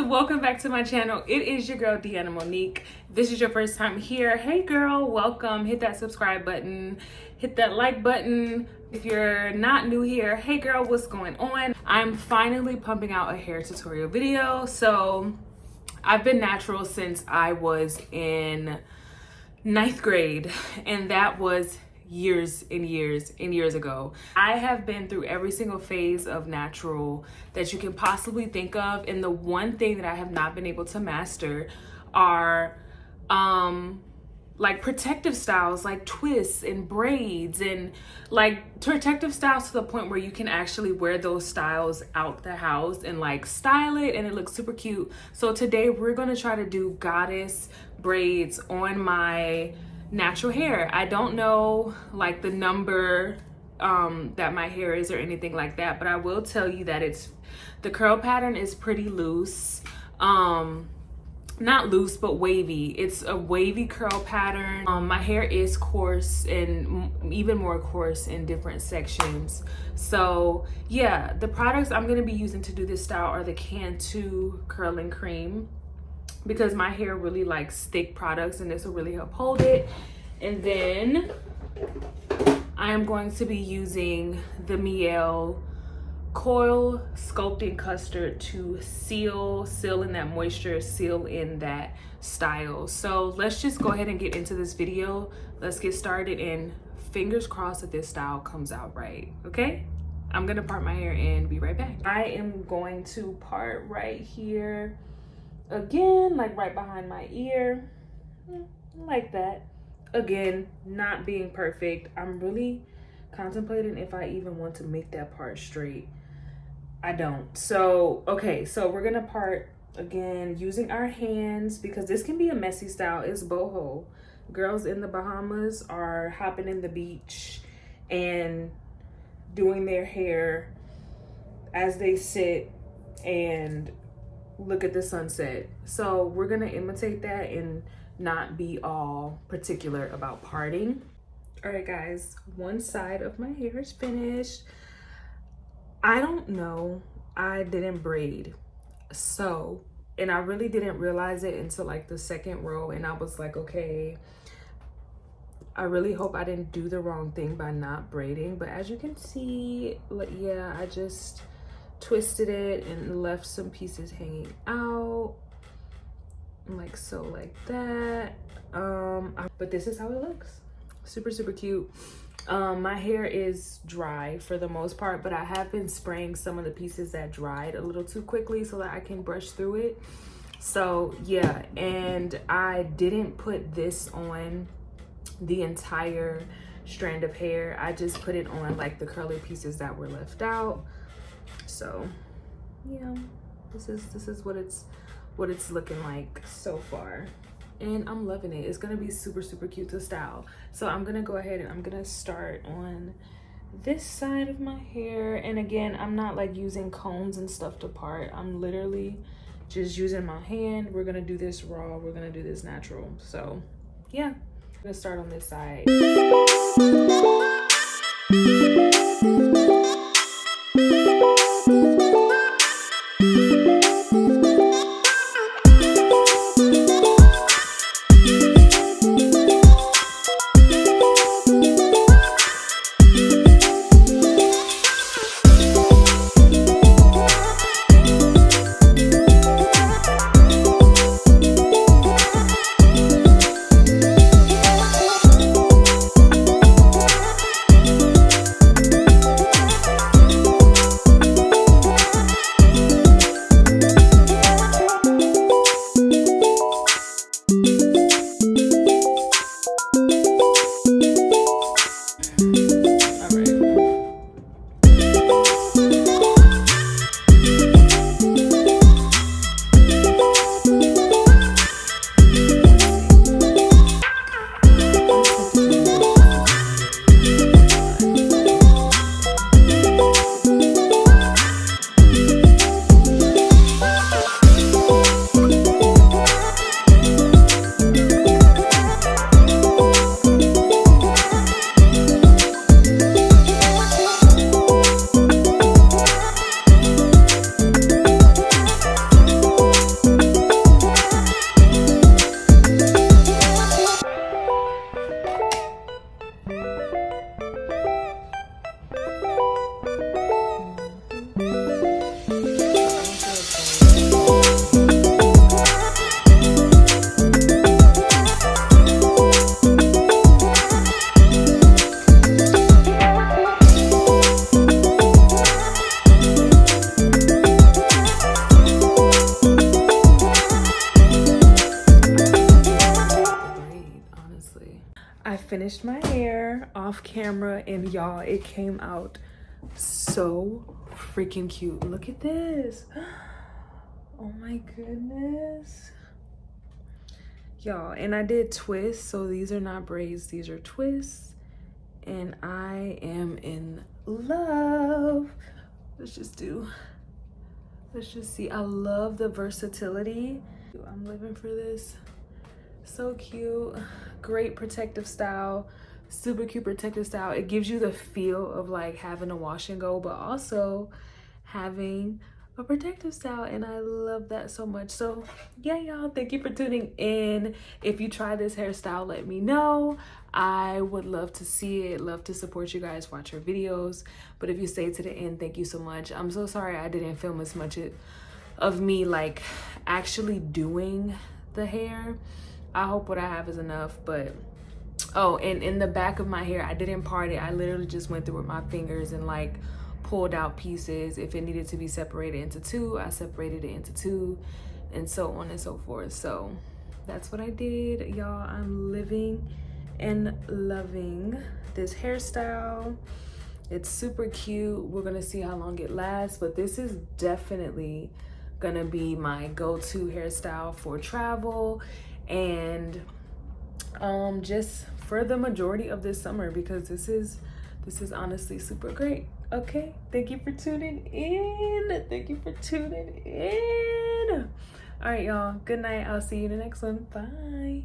welcome back to my channel. It is your girl Deanna Monique. If this is your first time here, hey girl, welcome. Hit that subscribe button, hit that like button. If you're not new here, hey girl, what's going on? I'm finally pumping out a hair tutorial video. So I've been natural since I was in 9th grade, and that was years and years and years ago. I have been through every single phase of natural that you can possibly think of, and the one thing that I have not been able to master are like protective styles, like twists and braids, and like protective styles to the point where you can actually wear those styles out the house and like style it and it looks super cute. So today we're gonna try to do goddess braids on my natural hair. I don't know like the number that my hair is or anything like that, but I will tell you that the curl pattern is pretty loose. Not loose, but wavy. It's a wavy curl pattern. My hair is coarse and even more coarse in different sections. So yeah, the products I'm gonna be using to do this style are the Cantu curling cream, because my hair really likes thick products and this will really help hold it. And then I am going to be using the Mielle Coil Sculpting Custard to seal in that moisture, seal in that style. So let's just go ahead and get into this video. Let's get started, and fingers crossed that this style comes out right, okay? I'm gonna part my hair and be right back. I am going to part right here. Again, like right behind my ear, like that. Again, not being perfect. I'm really contemplating if I even want to make that part straight. I don't. So, okay, so we're gonna part again using our hands, because this can be a messy style. It's boho. Girls in the Bahamas are hopping in the beach and doing their hair as they sit and look at the sunset. So we're gonna imitate that and not be all particular about parting. All right guys, one side of my hair is finished. I don't know, I didn't braid, so, and I really didn't realize it until like the second row, and I was like, okay, I really hope I didn't do the wrong thing by not braiding. But as you can see, like, yeah, I just twisted it and left some pieces hanging out, like so, like that. But this is how it looks. Super cute. My hair is dry for the most part, but I have been spraying some of the pieces that dried a little too quickly so that I can brush through it. So yeah, and I didn't put this on the entire strand of hair. I just put it on like the curly pieces that were left out. So yeah, this is what it's looking like so far, and I'm loving it. It's gonna be super cute to style. So I'm gonna go ahead and I'm gonna start on this side of my hair. And again, I'm not like using combs and stuff to part. I'm literally just using my hand. We're gonna do this raw, we're gonna do this natural. So yeah, I'm gonna start on this side. finished my hair off camera, and y'all, it came out so freaking cute. Look at this. Oh my goodness. Y'all, and I did twists, so these are not braids, these are twists, and I am in love. Let's just see. I love the versatility. I'm living for this. So cute. Great protective style. Super cute protective style. It gives you the feel of like having a wash and go, but also having a protective style, and I love that so much. So yeah, y'all, thank you for tuning in. If you try this hairstyle, let me know. I would love to see it, love to support you guys, watch your videos. But if you stay to the end, thank you so much. I'm so sorry I didn't film as much of me like actually doing the hair. I hope what I have is enough. But oh, and in the back of my hair, I didn't part it. I literally just went through with my fingers and like pulled out pieces. If it needed to be separated into two, I separated it into two, and so on and so forth. So that's what I did, y'all. I'm living and loving this hairstyle. It's super cute. We're gonna see how long it lasts, but this is definitely gonna be my go-to hairstyle for travel and just for the majority of this summer, because this is honestly super great. Okay, thank you for tuning in. Thank you for tuning in. All right, y'all, good night. I'll see you in the next one. Bye.